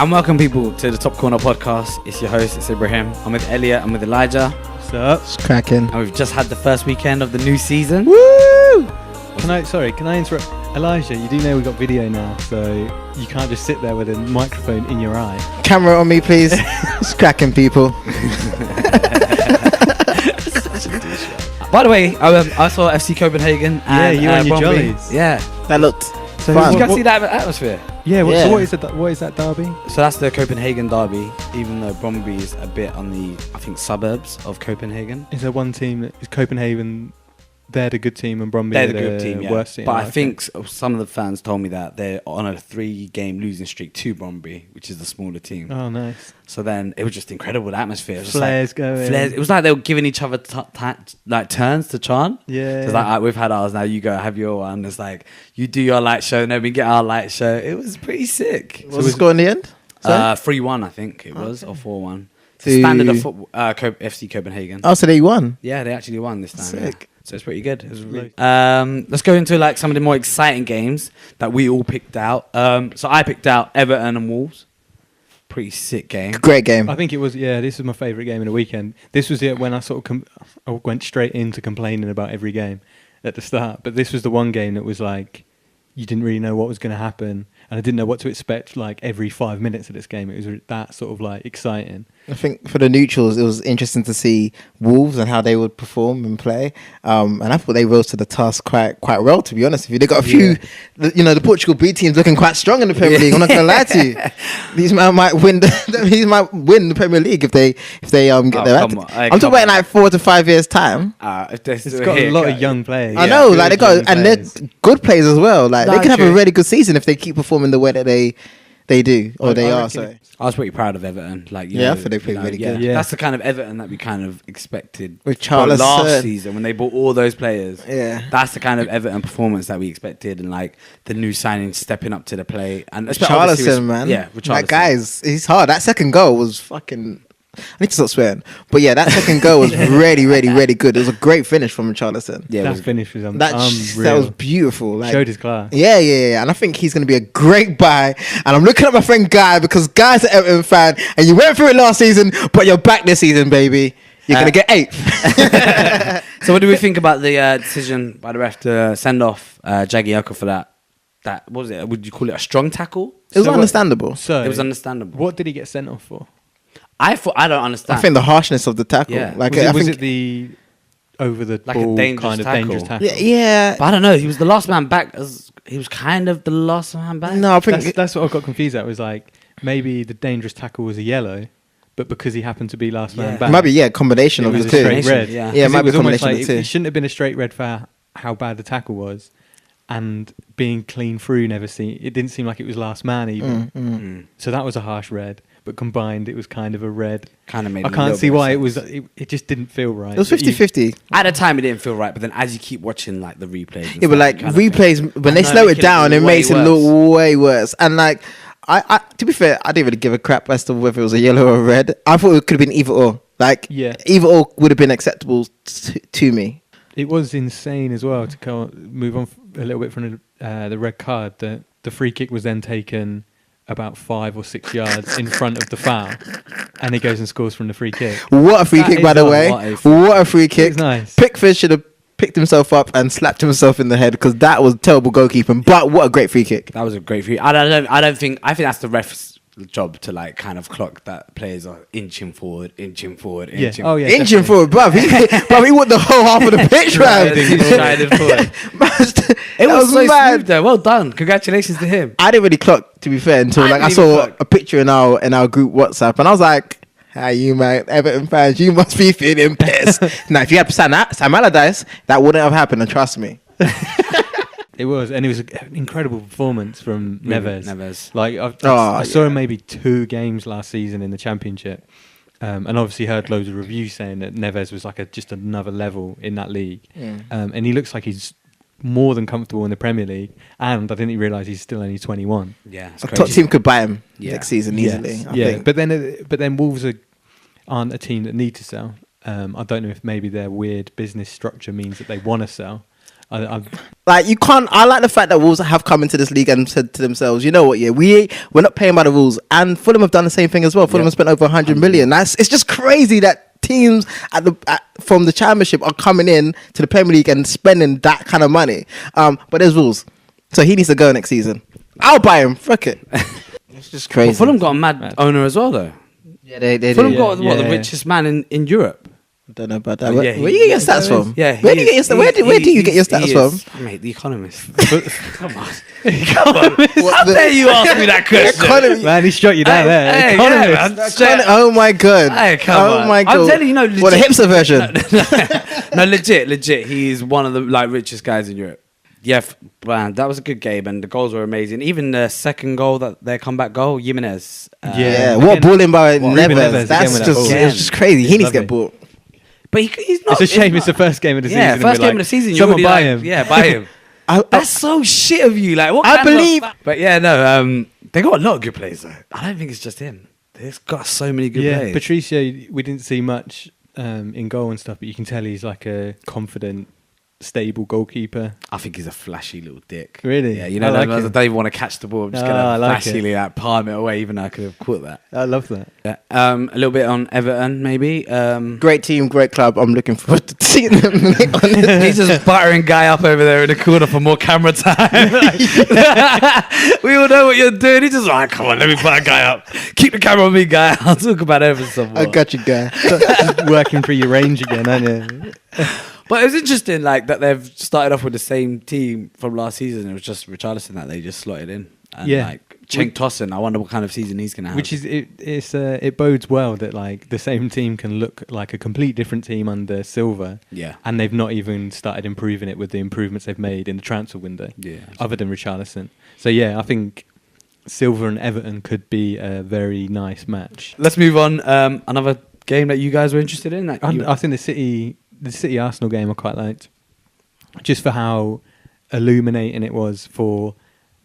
And welcome people to the Top Corner podcast. It's your host, it's Ibrahim. I'm with Elliot, I'm with Elijah. What's up? It's cracking. And we've just had the first weekend of the new season. Woo! Can I interrupt? Elijah, you do know we've got video now, so you can't just sit there with a microphone in your eye. Camera on me, please. It's cracking, people. By the way, I saw FC Copenhagen and you and your Brøndby. jollies. Yeah. That looked So fun. Did you guys see that atmosphere? Yeah, Yeah. So what is that derby? So that's the Copenhagen derby, even though Brøndby is a bit on the, I think, suburbs of Copenhagen. Is there one team that is Copenhagen? They're the good team, and Brøndby They're are the good team, yeah. worst team. But I Okay. think some of the fans told me that they're on a 3-game losing streak to Brøndby, which is the smaller team. Oh, nice. So then it was just incredible, the atmosphere. It was just Flares going. Flares. It was like they were giving each other like turns to chant. Yeah. So it's like, we've had ours, now you go have your one. It's like, you do your light show, and then we get our light show. It was pretty sick. What was the score in the end? 3-1, I think it was, or 4-1. To- Standard of football, FC Copenhagen. Oh, so they won. Yeah, they actually won this time. Sick. Yeah. So it's pretty good. It was really, let's go into like some of the more exciting games that we all picked out. So I picked out Everton and Wolves. Pretty sick game. Great game. I think it was. Yeah, this was my favourite game in the weekend. This was it when I sort of I went straight into complaining about every game at the start. But this was the one game that was like you didn't really know what was going to happen, and I didn't know what to expect. Like every 5 minutes of this game, it was that sort of like exciting. I think for the neutrals, it was interesting to see Wolves and how they would perform and play. And I thought they rose to the task quite well, to be honest with you. They got a few, the Portugal B team's looking quite strong in the Premier League. I'm not going to lie to you. These men might win. These might win the Premier League if they get their act. I'm talking about in like 4 to 5 years time. It's got a lot of young players. I know, Good like they got, young and they're players. good players as well. Like No, they can have true. a really good season if they keep performing the way that they do or they I are. reckon Sorry. I was pretty proud of Everton. Like, you Yeah, know, I thought they played really good. Yeah. That's the kind of Everton that we kind of expected With from Charles last Sir. season when they bought all those players. Yeah. That's the kind of Everton performance that we expected, and like the new signings stepping up to the plate. And obviously Charleston, man. Yeah, with That Charleston. guy's he's hard. That second goal was fucking. I need to stop swearing, but yeah, that second goal was really, really, really good. It was a great finish from Charleston. Yeah, it that was- finish was That unreal. was beautiful. Like, Showed his class. yeah, and I think he's going to be a great buy. And I'm looking at my friend Guy because Guy's an Everton fan, and you went through it last season, but you're back this season, baby. You're going to get 8th. So what do we think about the decision by the ref to send off Jagielka for that? That what was it? Would you call it a strong tackle? It was So what- understandable. So It was understandable. What did he get sent off for? I don't understand. I think the harshness of the tackle. Yeah. Like Was, I was think, it the over the Like a ball dangerous kind of tackle? dangerous tackle? yeah. But I don't know. He was the last man back. He was kind of the last man back. No, I think That's what I got confused at. Was like maybe the dangerous tackle was a yellow, but because he happened to be last man Yeah. back, it might be combination it of was the a two. straight red. Yeah. Yeah, it 'Cause might be was almost combination like of the two. it shouldn't have been a straight red for how bad the tackle was, and being clean through it didn't seem like it was last man even. So that was a harsh red, but combined it was kind of a red. Kind of made. I a can't little see bit of why it sense. was. It just didn't feel right. It was 50-50. At the time, it didn't feel right, but then as you keep watching like the replays, and Yeah, but stuff, like you kind of replays, think, when they "No, slow make it down, it way makes it worse." look way worse. And like, I to be fair, I didn't really give a crap as to whether it was a yellow or a red. I thought it could have been either or. Like, Yeah. either or would have been acceptable to me. It was insane as well to move on a little bit from the red card. The free kick was then taken about 5 or 6 yards in front of the foul, and he goes and scores from the free kick. What a free That kick, is by the on. way. What a free kick. It's nice. Pickford should have picked himself up and slapped himself in the head because that was terrible goalkeeping. But what a great free kick. That was a great free. I think that's the ref's job to like kind of clock that players are inching forward. Yeah. Inching. Oh yeah. Inching definitely. forward, bruv. He won the whole half of the pitch, man. Striding forward. It That was so mad. smooth though. Well done. Congratulations to him. I didn't really clock, to be fair, until I like I didn't even saw clock. a picture in our group WhatsApp, and I was like, "Hey, you man, Everton fans, you must be feeling pissed." Now, if you had Sam Allardyce, that wouldn't have happened, and trust me. It was, and it was an incredible performance from Neves. Neves. Like I saw him maybe 2 games last season in the Championship, and obviously heard loads of reviews saying that Neves was like just another level in that league, and he looks like he's more than comfortable in the Premier League. And I didn't realise he's still only 21. Yeah, it's A crazy. top team could buy him Yeah. next season easily. Yes. I Yeah, think. but then Wolves aren't a team that need to sell. I don't know if maybe their weird business structure means that they want to sell. Like you can't. I like the fact that Wolves have come into this league and said to themselves, you know what? Yeah, we're not playing by the rules, and Fulham have done the same thing as well. Fulham have spent over 100 million. It's just crazy that teams from the Championship are coming in to the Premier League and spending that kind of money. But there's rules, so he needs to go next season. I'll buy him. Fuck it. It's just crazy. Well, Fulham got a mad owner as well, though. Yeah, they Fulham do. got the richest man in Europe. I don't know about that. Oh, Where yeah, do you get your stats from? Yeah, where do you get your where do you get your stats from? Mate, The Economist. Come on. How dare you ask me that question? Economy. Man, he shot you down there. Hey, Economist. Oh my god! Hey, come on. My god! I'm telling you, legit. What, the hipster version? No, legit. He is one of the richest guys in Europe. Yeah, man, that was a good game, and the goals were amazing. Even the second goal, their comeback goal, Jimenez. What balling by Neves? That's again just it's just crazy. He needs to get bought. But he's not. It's a shame. It's the first game of the season. Yeah, first game of the season. Someone buy him. Yeah, buy him. That's so shit of you. Like, what? I believe. But yeah, no. They got a lot of good players though. I don't think it's just him. They've got so many good players. Patricio, we didn't see much in goal and stuff, but you can tell he's like a confident, stable goalkeeper. I think he's a flashy little dick. Really? Yeah, you know, I don't even want to catch the ball. I'm just going to like flashily palm it away, even though I could have caught that. I love that. Yeah. A little bit on Everton, maybe. Great team, great club. I'm looking forward to seeing them. He's just buttering Guy up over there in the corner for more camera time. We all know what you're doing. He's just like, come on, let me butter Guy up. Keep the camera on me, Guy. I'll talk about Everton some more. I got you, guy. Just working through your range again, aren't you? But it was interesting, like that they've started off with the same team from last season. It was just Richarlison that they just slotted in, and like Cenk Tosun. I wonder what kind of season he's gonna have. Which is it bodes well that like the same team can look like a complete different team under Silva. Yeah, and they've not even started improving it with the improvements they've made in the transfer window. Yeah, other than Richarlison. So yeah, I think Silva and Everton could be a very nice match. Let's move on. Another game that you guys were interested in. I think the City Arsenal game I quite liked, just for how illuminating it was for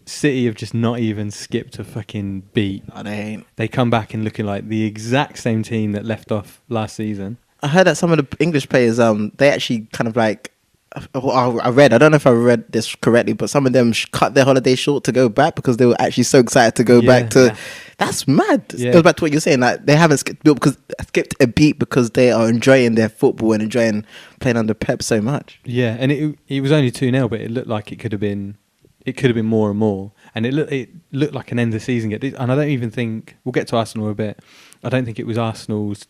City have just not even skipped a fucking beat. Oh, they ain't. They come back and looking like the exact same team that left off last season. I heard that some of the English players, they actually kind of like. I don't know if I read this correctly, but some of them cut their holiday short to go back because they were actually so excited to go back to. Yeah. That's mad. Yeah. It goes back to what you're saying. Like they haven't skipped a beat because they are enjoying their football and enjoying playing under Pep so much. Yeah, and it was only 2-0, but it looked like it could have been more and more. And it looked like an end of season get. And I don't even think we'll get to Arsenal a bit. I don't think it was Arsenal's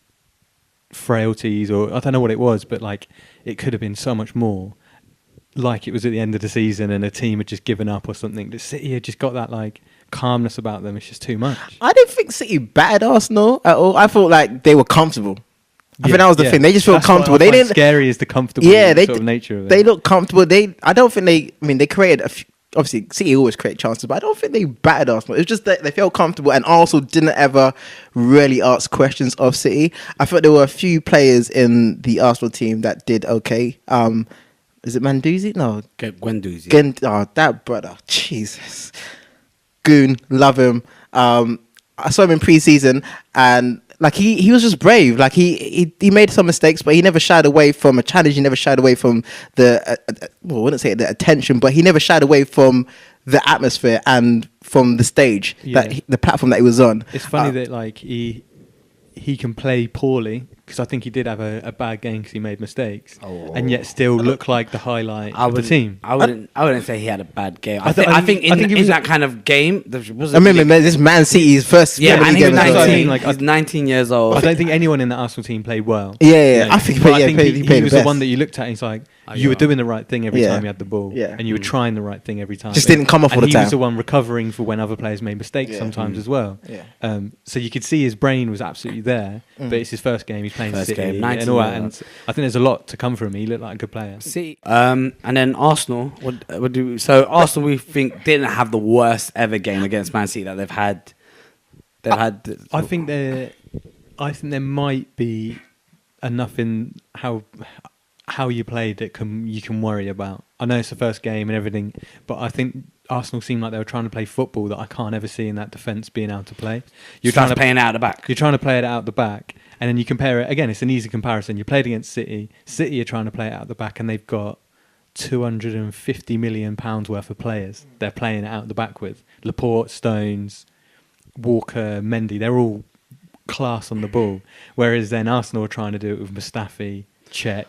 frailties or I don't know what it was, but like it could have been so much more. Like it was at the end of the season and a team had just given up or something. The City had just got that like calmness about them. It's just too much. I didn't think City battered Arsenal at all. I thought like they were comfortable. I think that was the thing. They just feel comfortable. They didn't. Scary is the comfortable sort of nature of it. They look comfortable. I don't think they. I mean, they created a few. Obviously, City always create chances, but I don't think they battered Arsenal. It was just that they felt comfortable and also didn't ever really ask questions of City. I thought there were a few players in the Arsenal team that did okay. Is it Mandouzi? No. Guendouzi. That brother. Jesus. Goon. Love him. I saw him in pre-season and like he was just brave. Like he made some mistakes, but he never shied away from a challenge. He never shied away from I wouldn't say the attention, but he never shied away from the atmosphere and from the stage, the platform that he was on. It's funny that like he can play poorly, because I think he did have a bad game because he made mistakes, and yet still look like the highlight of the team. I wouldn't say he had a bad game. I think in that kind of game, I remember this Man City's first Premier League game. 19, he's 19 years old. I don't think anyone in the Arsenal team played well. Yeah. I think he was the one that you looked at and he's like, you were doing the right thing every time you had the ball, and you were trying the right thing every time. Just didn't come off all the time. He was the one recovering for when other players made mistakes sometimes as well. Yeah. So you could see his brain was absolutely there, but it's his first game. He's playing City and all that. And I think there's a lot to come from him. He looked like a good player. And then Arsenal. Arsenal, we think, didn't have the worst ever game against Man City that they've had. I think there might be enough in how you played that you can worry about. I know it's the first game and everything, but I think Arsenal seemed like they were trying to play football that I can't ever see in that defence being able to play. You're trying to play it out the back. You're trying to play it out the back, and then you compare it again. It's an easy comparison. You played against City. City are trying to play it out the back, and they've got £250 million worth of players they're playing it out the back with. Laporte, Stones, Walker, Mendy, they're all class on the ball. Whereas then Arsenal are trying to do it with Mustafi, Cech.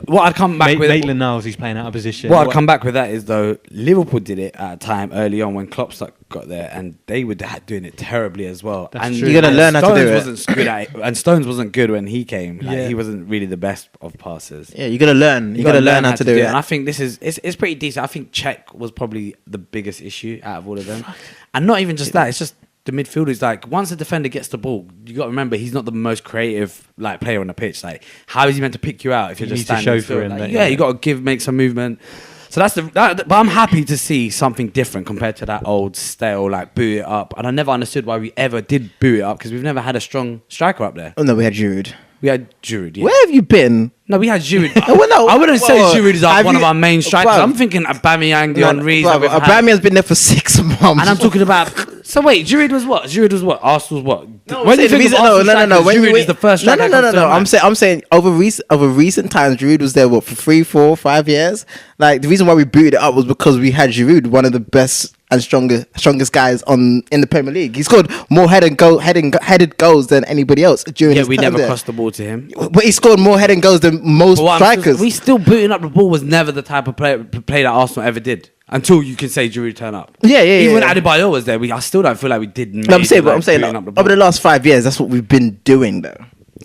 What I'd come back with, Maitland-Niles, he's playing out of position. What I'd come back with that is though, Liverpool did it at a time early on when Klopp got there, and they were doing it terribly as well. That's and true. You gotta learn how to do it. Wasn't good at it, and Stones wasn't good when he came. Like, Yeah. he wasn't really the best of passers. Yeah, you gotta learn. You gotta learn how to do it. And I think this is it's pretty decent. I think Cech was probably the biggest issue out of all of them, and not even just that. It's just the midfielders. Like once the defender gets the ball, you got to remember he's not the most creative like player on the pitch. Like how is he meant to pick you out if you're You just need to standing show still? for him Like, that, yeah, yeah. you got to make some movement. So that's but I'm happy to see something different compared to that old stale like boot it up. And I never understood why we ever did boot it up because we've never had a strong striker up there. Oh no, we had Giroud. We had Giroud. Yeah. Where have you been? No, we had Giroud. Well, no, I wouldn't say well, Giroud is have one of you- our main strikers. Bruv. I'm thinking Aubameyang, the Henry's. that we've had. Aubameyang's been there for 6 months. And I'm talking about. So wait, Giroud was what? Arsenal's what? No, When you think of Arsenal strikers, When Giroud is the first striker. that comes to mind. I'm saying over recent times, Giroud was there for 3, 4, 5 years. Like the reason why we booted it up was because we had Giroud, one of the best and strongest guys in the Premier League. He scored more headed goals than anybody else during Yeah, his we time never there. crossed the ball to him. But he scored more headed goals than most But strikers. we still booting up the ball was never the type of play that Arsenal ever did. Until you can say Giroud turn up. Yeah. Even when Adebayor was there, I still don't feel like we did. No, I'm saying booting up the ball. over the last 5 years, that's what we've been doing though.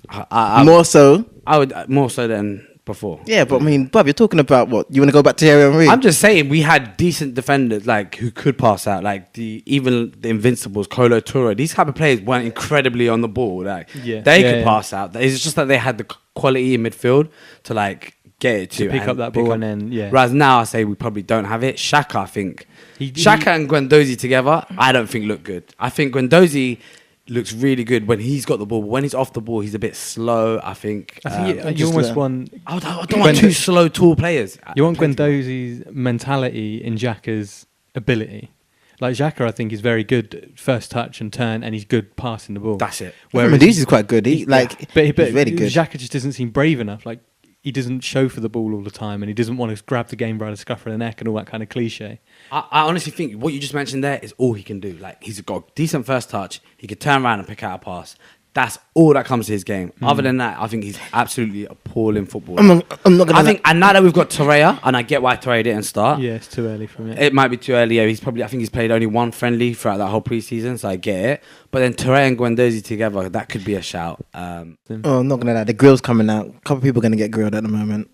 I More so. I would more so than before. Yeah, but I mean, Bob, you're talking about what? You want to go back to Thierry Henry? I'm just saying we had decent defenders like who could pass out, like even the Invincibles, Kolo Toure. These type of players weren't incredibly on the ball. Like they could pass out. It's just that they had the quality in midfield to like get it to pick up that ball and then Whereas now I say we probably don't have it. Xhaka, I think Xhaka and Guendouzi together, I don't think look good. I think Guendouzi looks really good when he's got the ball. But when he's off the ball, he's a bit slow. I think you almost want. I don't want two slow, tall players. You want Guendouzi's mentality in Xhaka's ability. Like Xhaka, I think is very good at first touch and turn, and he's good passing the ball. That's it. Whereas is quite good. He's but really good. Xhaka just doesn't seem brave enough. Like he doesn't show for the ball all the time, and he doesn't want to grab the game by the scruff of the neck and all that kind of cliche. I honestly think what you just mentioned there is all he can do. Like he's got a decent first touch. He could turn around and pick out a pass. That's all that comes to his game. Other than that, I think he's absolutely appalling footballer. I'm not gonna. and now that we've got Torreira, and I get why Torreira didn't start. Yeah, it's too early for me. It might be too early. Yeah, I think he's played only one friendly throughout that whole preseason, so I get it. But then Torreira and Guendouzi together, that could be a shout. I'm not gonna lie. The grill's coming out. A couple of people are gonna get grilled at the moment.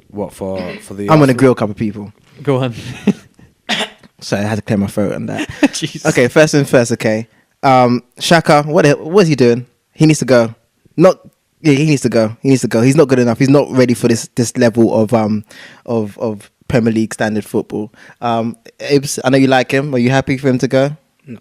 What for the? I'm gonna grill a couple of people. Go on. Sorry, I had to clear my throat on that. Jesus. Okay, first things first. Okay, Xhaka, what is he doing? He needs to go. He needs to go. He's not good enough. He's not ready for this level of Premier League standard football. Ibs, I know you like him. Are you happy for him to go?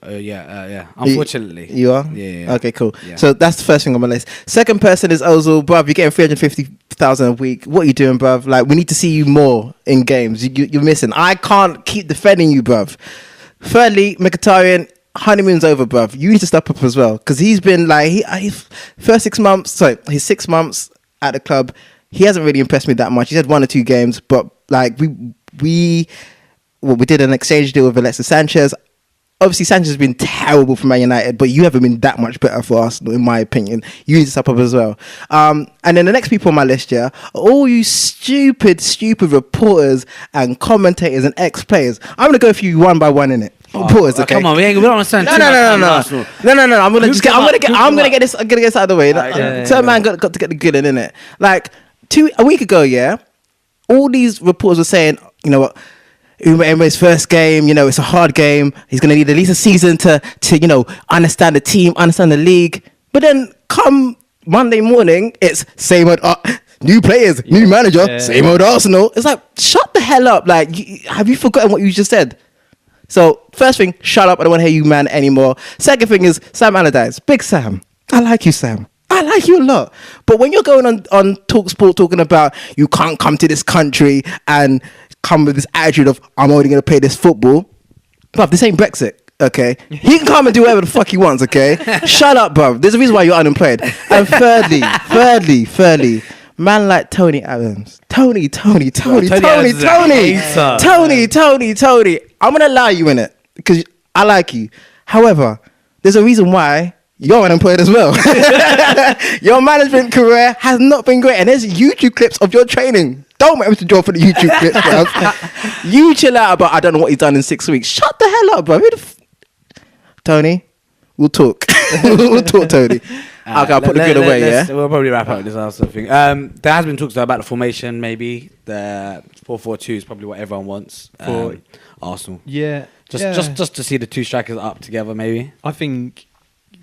Yeah. Unfortunately, you are. Yeah. Okay, cool. Yeah. So that's the first thing on my list. Second person is Ozil, bruv. You're getting 350,000 a week. What are you doing, bruv? Like, we need to see you more in games. You're missing. I can't keep defending you, bruv. Thirdly, Mkhitaryan, honeymoon's over, bruv. You need to step up as well because he's been like his 6 months at the club. He hasn't really impressed me that much. He's had 1 or 2 games, but like we did an exchange deal with Alexis Sanchez. Obviously, Sanchez has been terrible for Man United, but you haven't been that much better for Arsenal, in my opinion. You need to step up as well. And then the next people on my list here are all you stupid reporters and commentators and ex-players. I'm going to go through you one by one, innit? Reporters, okay? Come on, we don't understand. No. I'm gonna get this out of the way. Certain man got to get the good in it. Like a week ago, yeah, all these reporters were saying, you know what, Emery's first game, you know, it's a hard game. He's gonna need at least a season to understand the team, understand the league. But then come Monday morning, it's same old new players, new manager, same old Arsenal. It's like, shut the hell up! Like, have you forgotten what you just said? So, first thing, shut up. I don't want to hear you, man, anymore. Second thing is Sam Allardyce. Big Sam. I like you, Sam. I like you a lot. But when you're going on TalkSport talking about you can't come to this country and come with this attitude of I'm only going to play this football. Bruv, this ain't Brexit, okay? He can come and do whatever the fuck he wants, okay? Shut up, bruv. There's a reason why you're unemployed. And thirdly, man like Tony Adams. Tony. Adams is a Tony. I'm gonna allow you in it because I like you. However, there's a reason why you're unemployed as well. Your management career has not been great, and there's YouTube clips of your training. Don't make me to draw for the YouTube clips, bro. You chill out about I don't know what he's done in 6 weeks. Shut the hell up, bro. Tony, we'll talk. We'll talk, Tony. Okay, I'll put the good away, yeah? We'll probably wrap up this Arsenal thing. There has been talks about the formation, maybe. The 4-4-2 is probably what everyone wants for Arsenal. Yeah. Just to see the two strikers up together, maybe. I think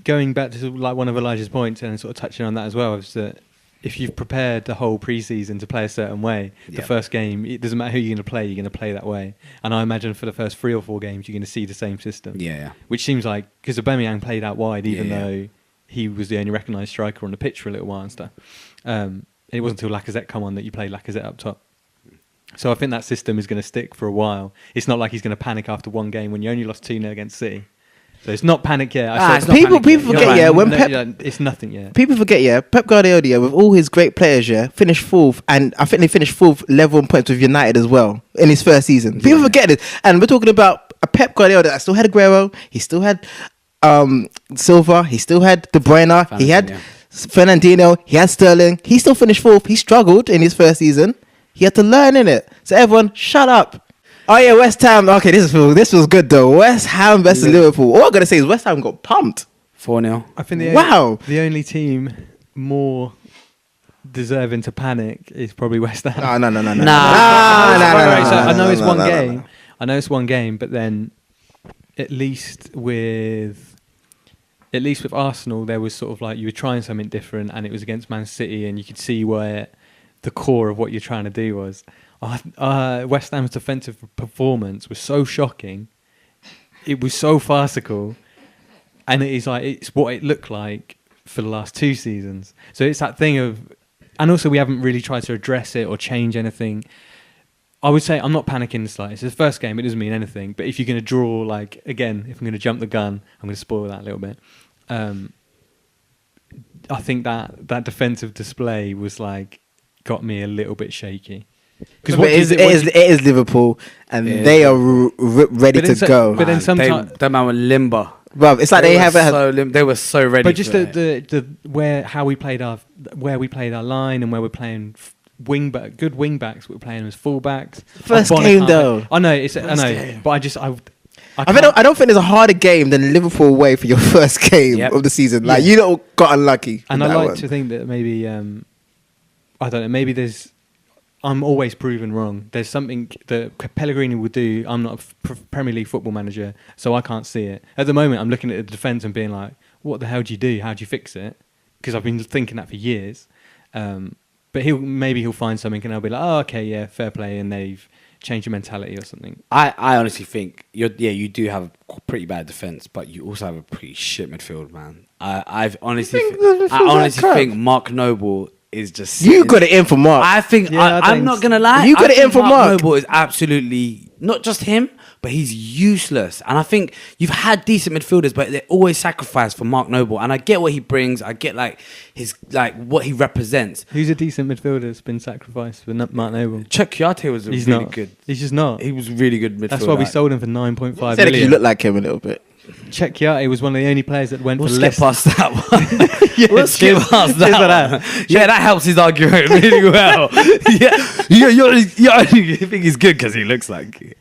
going back to like one of Elijah's points and sort of touching on that as well is that if you've prepared the whole pre-season to play a certain way, the first game, it doesn't matter who you're going to play, you're going to play that way. And I imagine for the first 3 or 4 games, you're going to see the same system. Yeah. Which seems like, because Aubameyang played out wide, even though he was the only recognised striker on the pitch for a little while and stuff. It wasn't until Lacazette come on that you played Lacazette up top. So I think that system is going to stick for a while. It's not like he's going to panic after one game when you only lost 2-0 against City. So it's not panic yet. People forget, when Pep... it's nothing yet. People forget, Pep Guardiola, with all his great players, finished 4th, and I think they finished 4th level on points with United as well in his first season. People forget this. And we're talking about a Pep Guardiola that still had Aguero, he still had Silva, he still had De Bruyne, he had Fernandinho, he had Sterling. He still finished 4th. He struggled in his first season. He had to learn in it. So everyone, shut up. Oh yeah, West Ham. Okay, this feels good though. West Ham versus Liverpool. All I gotta say is West Ham got pumped. 4-0. I think the only team more deserving to panic is probably West Ham. No. I know it's one game. I know it's one game, but then at least with Arsenal, there was sort of like you were trying something different, and it was against Man City, and you could see where the core of what you're trying to do was. West Ham's defensive performance was so shocking. It was so farcical, and it's what it looked like for the last 2 seasons. So it's that thing of, and also we haven't really tried to address it or change anything. I would say I'm not panicking the slightest. It's the first game; it doesn't mean anything. But if you're going to draw, like again, if I'm going to jump the gun, I'm going to spoil that a little bit. I think that defensive display was like got me a little bit shaky. Because it is Liverpool, and they are ready to go. But then sometimes that man was limber. Bro, it's like they were so ready. But just where we played our line and where we're playing good wing backs, we're playing as full backs. First game though. I know, but I don't think there's a harder game than Liverpool away for your first game of the season. Like you lot got unlucky. And I like to think that maybe I don't know. Maybe I'm always proven wrong. There's something that Pellegrini will do. I'm not a Premier League football manager, so I can't see it. At the moment, I'm looking at the defence and being like, what the hell do you do? How do you fix it? Because I've been thinking that for years. But he'll find something and I'll be like, oh, okay, yeah, fair play, and they've changed your mentality or something. I honestly think you do have a pretty bad defence, but you also have a pretty shit midfield, man. I honestly think Mark Noble is just... You got it in for Mark. I think... I'm not going to lie. You got it in for Mark. Noble is absolutely... Not just him, but he's useless. And I think you've had decent midfielders, but they're always sacrificed for Mark Noble. And I get what he brings. I get what he represents. Who's a decent midfielder that's been sacrificed for Mark Noble? Chuck Kouyaté was really good. He's just not. He was really good midfielder. That's why we sold him for 9.5 million. Said you look like him a little bit. Czech Kouyaté was one of the only players that went for less. Past that one. We'll skip past that one. Yeah, that helps his argument really well. You think he's good because he looks like you.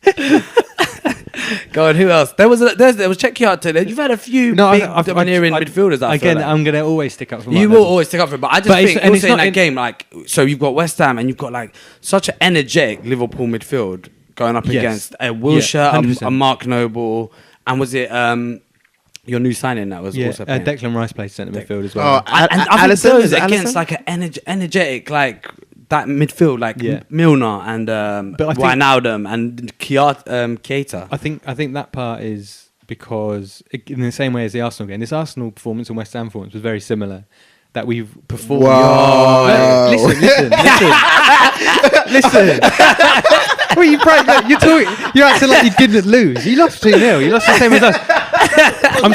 Go on, who else? There was Czech Kouyaté. You've had a few domineering midfielders. I'm going to always stick up for you. Will always stick up for him, but I just think also in that game, like, so you've got West Ham and you've got like such an energetic Liverpool midfield going up against a Wilshere, a Mark Noble. And was it your new signing that was also playing? Declan Rice played centre midfield as well. And I think those against like an energetic, like that midfield, like Milner and Wijnaldum and Keita. I think that part is because, in the same way as the Arsenal game, this Arsenal performance and West Ham performance was very similar. That we've performed. Whoa. Listen. Well, you're acting like you didn't lose. You lost 2-0. You lost the same as us. I'm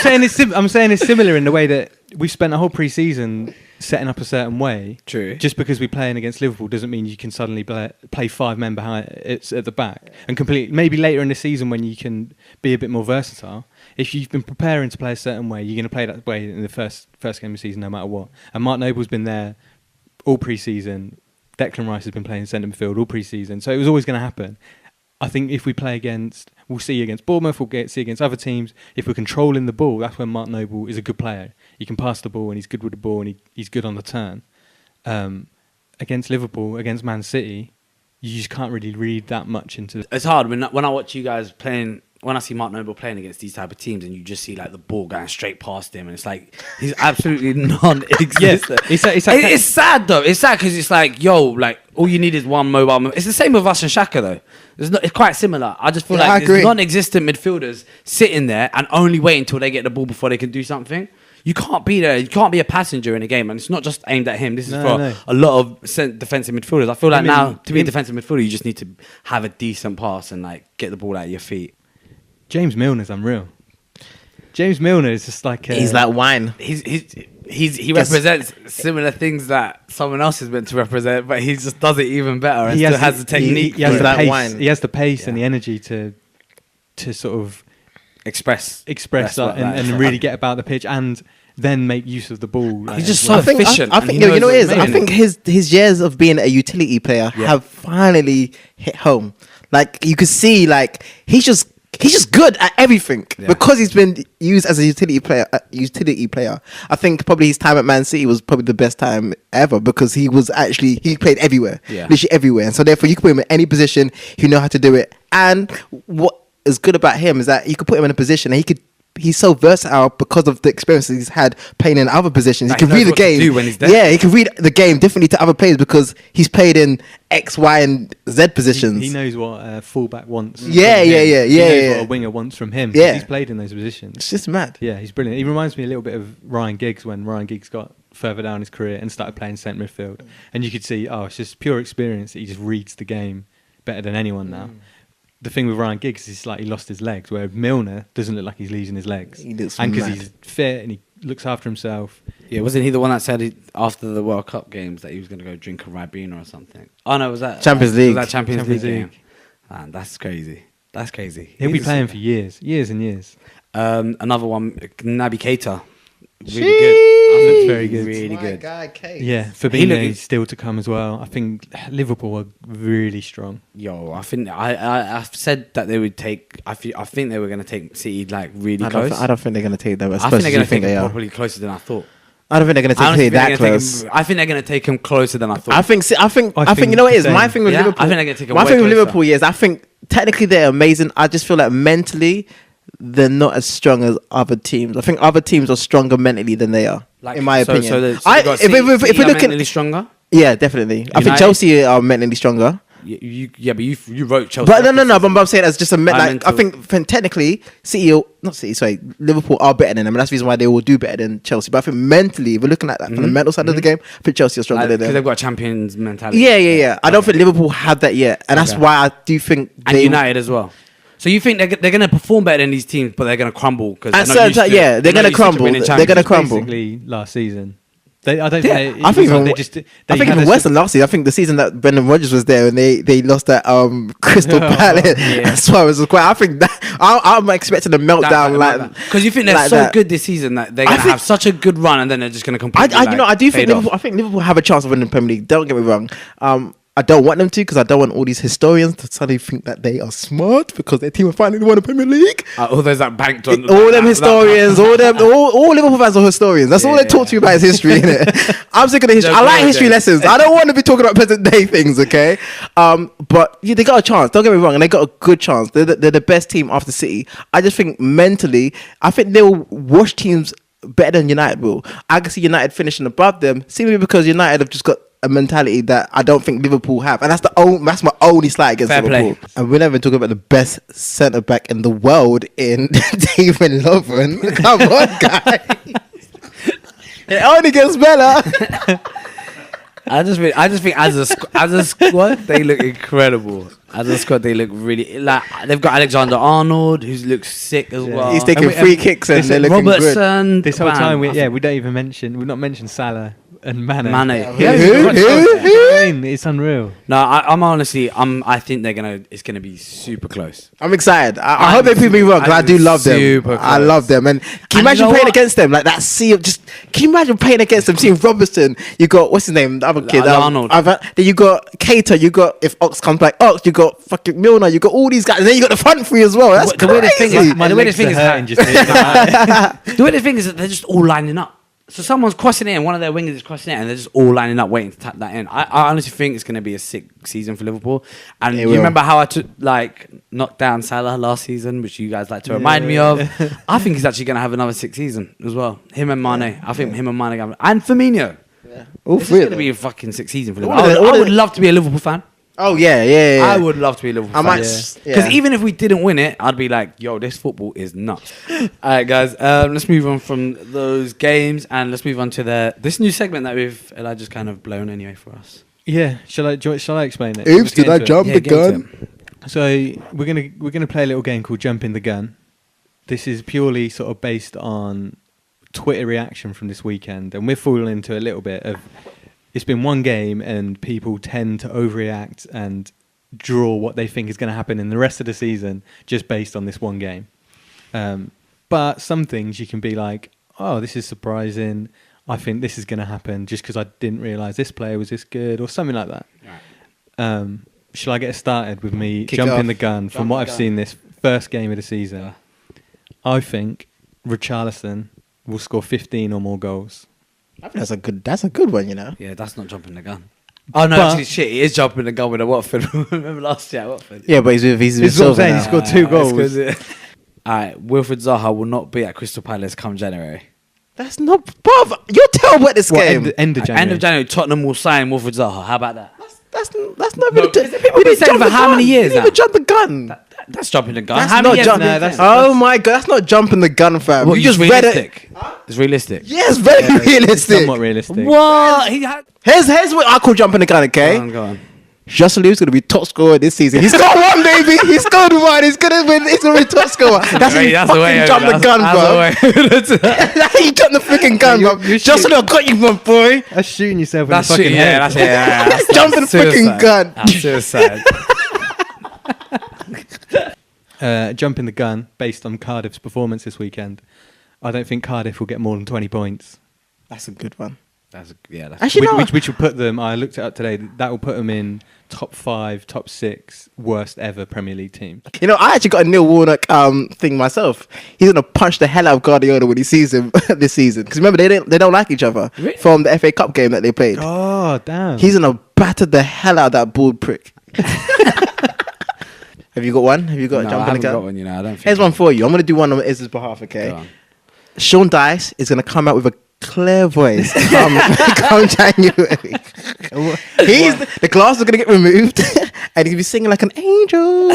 saying it's similar in the way that we've spent a whole pre-season setting up a certain way. True. Just because we're playing against Liverpool doesn't mean you can suddenly play 5 men behind it's at the back and maybe later in the season when you can be a bit more versatile. If you've been preparing to play a certain way, you're going to play that way in the first game of the season no matter what. And Mark Noble's been there all pre-season. Declan Rice has been playing centre midfield all pre-season, so it was always going to happen. I think if we play we'll see against Bournemouth, we'll see against other teams. If we're controlling the ball, that's when Mark Noble is a good player. He can pass the ball and he's good with the ball and he's good on the turn. Against Liverpool, against Man City, you just can't really read that much into. It's hard when I watch you guys playing. When I see Mark Noble playing against these type of teams, and you just see like the ball going straight past him, and it's like he's absolutely non-existent. It's sad though. It's sad because it's like, yo, like all you need is one mobile. It's the same with us and Xhaka though. It's quite similar. I just feel like there's non-existent midfielders sitting there and only wait until they get the ball before they can do something. You can't be there. You can't be a passenger in a game, and it's not just aimed at him. This is for a lot of defensive midfielders. I feel like now to be a defensive midfielder, you just need to have a decent pass and like get the ball out of your feet. James Milner's unreal. James Milner is just like he's like wine. He represents similar things that someone else is meant to represent, but he just does it even better. And still has the technique. He has the pace. Wine. He has the pace and the energy to sort of express that and really get about the pitch and then make use of the ball. He's just so efficient. I think you know what it is. I think his years of being a utility player have finally hit home. Like you could see, like he's just good at everything because he's been used as a utility player. I think probably his time at Man City was probably the best time ever because he played everywhere, literally everywhere. And so therefore you can put him in any position. He know how to do it. And what is good about him is that you could put him in a position and he's so versatile because of the experiences he's had playing in other positions. He can read the game. When he's there. Yeah, he can read the game differently to other players because he's played in X, Y, and Z positions. He knows what a fullback wants. He knows what a winger wants from him. Yeah, he's played in those positions. It's just mad. Yeah, he's brilliant. He reminds me a little bit of Ryan Giggs when Ryan Giggs got further down his career and started playing centre midfield. And you could see, it's just pure experience that he just reads the game better than anyone now. The thing with Ryan Giggs is like he lost his legs, where Milner doesn't look like he's losing his legs. He looks and because mad. he's fit and he looks after himself. Yeah, wasn't he the one that said after the World Cup games that he was going to go drink a Ribena or something? Oh no, was that Champions League? Was that Champions League game? Man, that's crazy. He'll be playing for years and years. Another one, Naby Keita. Really good. Looks very good. Really My good. guy, Kate. Yeah, Fabinho still to come as well. I think Liverpool are really strong. Yo, I think I've said that they would take. I think they were going to take City like really close. I don't think they're going to take them. I think they're going to take them probably closer than I thought. I don't think they're going to take City that close. I think they're going to take him closer than I thought. I think you know what it is. My thing with Liverpool. I think they're going to take him. My thing with Liverpool is I think technically they're amazing. I just feel like mentally they're not as strong as other teams. I think other teams are stronger mentally than they are, in my opinion. If we're looking mentally stronger, yeah, definitely. I think Chelsea are mentally stronger. But you wrote Chelsea. But no. But I'm saying that's just I think technically Liverpool are better than them, and that's the reason why they will do better than Chelsea. But I think mentally, if we're looking at that from the mental side of the game, I think Chelsea are stronger than them because they've got a champions mentality. Yeah. I don't think Liverpool have that yet, and that's why I do think and United as well. So you think they're going to perform better than these teams, but they're going to crumble? They're going to crumble. They're going to crumble. Basically, last season. I think even worse than last season. I think the season that Brendan Rodgers was there and they lost that Crystal Palace. That's why it was quite. I think that I'm expecting a meltdown because you think they're so good this season that they're going to have such a good run and then they're just going to completely. I do think Liverpool. I think Liverpool have a chance of winning the Premier League. Don't get me wrong. I don't want them to because I don't want all these historians to suddenly think that they are smart because their team have finally won the Premier League. All those that banked on all them historians, all Liverpool fans are historians. That's all they talk to you about is history, innit? I'm sick of the history. I like history lessons. I don't want to be talking about present day things, okay? But yeah, they got a chance. Don't get me wrong, and they got a good chance. They're the best team after City. I just think mentally, I think they'll wash teams better than United will. I can see United finishing above them simply because United have just got a mentality that I don't think Liverpool have, and that's my only slight against Liverpool. And we're not even talking about the best centre back in the world in David Lovren. Come on, guys, it only gets better. I just think as a squad they look incredible. As a squad they look really like they've got Alexander Arnold who looks sick as well. He's taking free kicks and they're looking Robertson. good. This whole time we don't even mention Salah. and Mane. Mane. Who? I mean, it's unreal. No, I think it's gonna be super close. I'm excited. I hope they prove me wrong because I do love them. Super I close. love them. And can you And imagine you know playing what? against them? Like that sea of just. Can you imagine playing against them? Seeing Robertson, you got what's his name? The other kid, Arnold. Then you got Cater. You got if Ox comes back, Ox. You got fucking Milner. You got all these guys, and then you got the front three as well. That's The weirdest thing crazy. is, the weirdest thing is hurting that- just thinking about it. the weirdest thing is that they're just all lining up. So someone's crossing it, and one of their wingers is crossing it, and they're just all lining up, waiting to tap that in. I honestly think it's going to be a sick season for Liverpool. And It you will. remember how I knocked down Salah last season, which you guys like to remind me of. I think he's actually going to have another sick season as well. Him and Mane. I think him and Mane and Firmino. All This is three. going of to them. be a fucking sick season for All Liverpool. of them, all I of would them. love to be a Liverpool fan. Oh yeah. I would love to be a Liverpool I fan. might. Because Yeah. even if we didn't win it, I'd be like, yo, this football is nuts. All right, guys, let's move on from those games and let's move on to this new segment that Elijah's kind of blown anyway for us. Yeah, shall I explain it? Oops, Let's get did I into it. jump Yeah, the get into gun? So we're gonna play a little game called Jump in the Gun. This is purely sort of based on Twitter reaction from this weekend, and we're falling into a little bit of it's been one game, and people tend to overreact and draw what they think is going to happen in the rest of the season just based on this one game. But some things you can be like, oh, this is surprising. I think this is going to happen just because I didn't realise this player was this good or something like that. Right. Shall I get started with me Kick it jumping off. the gun from Jump what the I've gun. seen this first game of the season? I think Richarlison will score 15 or more goals. I think that's a good one. You know. Yeah, that's not jumping the gun. Oh, no, But- actually, shit, he is jumping the gun with a Watford. Remember last year at Watford? Yeah, but he's with This is what I'm Silva saying, now. he scored 2 goals. All right, Wilfred Zaha will not be at Crystal Palace come January. That's not, bruv. You're terrible at this What, game. end of January? End of January, Tottenham will sign Wilfred Zaha. How about that? That's not No, even. because people been saying for how many years You didn't now? even jump the gun. That's jumping the gun. That's How not many years jumping. have No, been that's- saying? Oh my god, that's not jumping the gun, fam. What, you just read realistic. it. It's realistic. Yes, very realistic. Somewhat realistic. What? He had. Here's what I call jumping the gun. Okay, Go on. Joselu's gonna be top scorer this season. He's got one, baby. He's scored one. He's gonna win. He's gonna be top scorer. That's how you fucking jump the gun, bro. That's how you jump the freaking gun, bro. you're Joselu, I got you, my boy. That's shooting yourself in That's the fucking shit. head. Yeah, that's it. Yeah, that's Jumping the freaking suicide. gun. That's suicide. Jumping the gun based on Cardiff's performance this weekend. I don't think Cardiff will get more than 20 points. That's a good one. That's Actually, no. Which will put them, I looked it up today, that will put them in top 5, top 6 worst ever Premier League team. You know, I actually got a Neil Warnock thing myself. He's gonna punch the hell out of Guardiola when he sees him this season. Because remember, they don't like each other Really? from the FA Cup game that they played. Oh, damn. He's gonna batter the hell out of that bald prick. Have you got one? Have you got No, I jumping the haven't gun? got one. I don't think. Here's one for you. I'm gonna do one on Iz's behalf. Okay. Go on. Sean Dice is gonna come out with a clear voice come January. The glass is gonna get removed, and he's gonna be singing like an angel.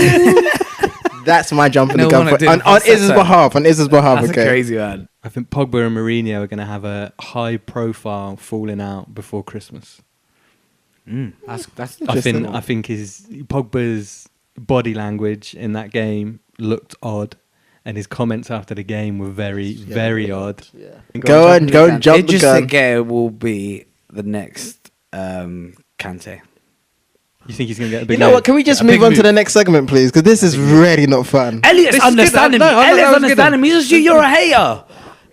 That's my jumping the No gun one for, did on falsetto. Iz's behalf. On Iz's behalf. That's Okay. crazy, man. I think Pogba and Mourinho are going to have a high profile falling out before Christmas. That's I think his Pogba's body language in that game looked odd, and his comments after the game were very odd. Go and jump the Idris gun. Gueye will be the next Kante. You think he's going to get a big You know move? what? Can we just A big move on to move. the next segment, please? Because this is really not fun. Elliot's This is good. understanding me. No, that Elliot's was good. understanding me. He's just, you're a hater.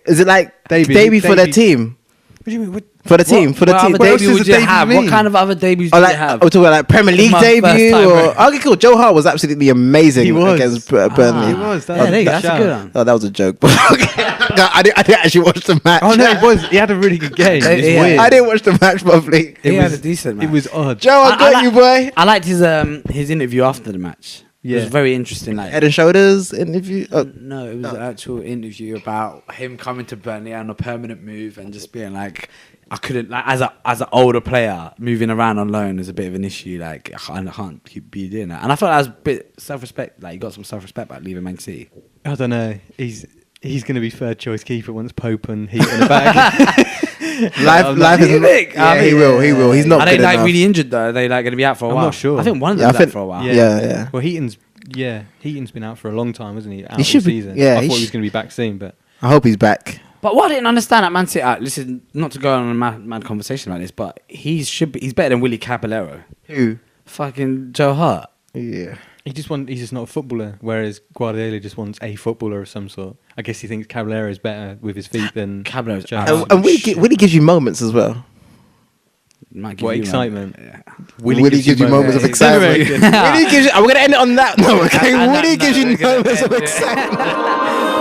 Is it like Debut. debut for their Debut. team? What do you mean? What? For the team? For the What team? other else debut does would a you debut have? mean? What kind of other debuts Or do like, you have? we're talking about like Premier League my first debut. time, Or, bro. okay, cool. Joe Hart was absolutely amazing He was. against Burnley. He was. Yeah, there you go. That's a shout. good one. Oh, that was a joke. But I didn't actually watch the match. Oh no, it was. He had a really good game. Yeah, It's yeah. weird. I didn't watch the match properly. He It had was a decent match. It was odd. Joe, I got you, boy. I liked his interview after the match. It Yeah. was very interesting. Like, Head and shoulders interview. Oh, no, it was an actual interview about him coming to Burnley on a permanent move and just being like, I couldn't, like, as an older player, moving around on loan is a bit of an issue. Like, I can't keep be doing that. And I thought that was a bit self-respect. Like, you got some self-respect about leaving Man City. I don't know. He's going to be third choice keeper once Pope and Heat in the back. life is. You think? Yeah, I mean, he will. He will. He's not Are they good like enough. really injured though? Are they like going to be out for a I'm while? not sure. I think one of Yeah, I them's out think- for a while. Yeah. Well, Heaton's been out for a long time, hasn't he? Out He should all be- season. yeah, I he thought he was sh- going to be back soon, but I hope he's back. But what I didn't understand at Man City, listen, not to go on a mad conversation like this, but he's better than Willie Caballero. Who? Fucking Joe Hart. Yeah. He's just not a footballer, whereas Guardiola just wants a footballer of some sort. I guess he thinks Caballero is better with his feet than Caballero's Joe absolute Hart. And Willie gives you moments as well. Might give What you excitement. Yeah. Willie gives you moments of Yeah, excitement. exhilarating. Willie gives you. I'm gonna end it on that note. Okay. And Willie that gives note, you we're gonna moments of end it. excitement.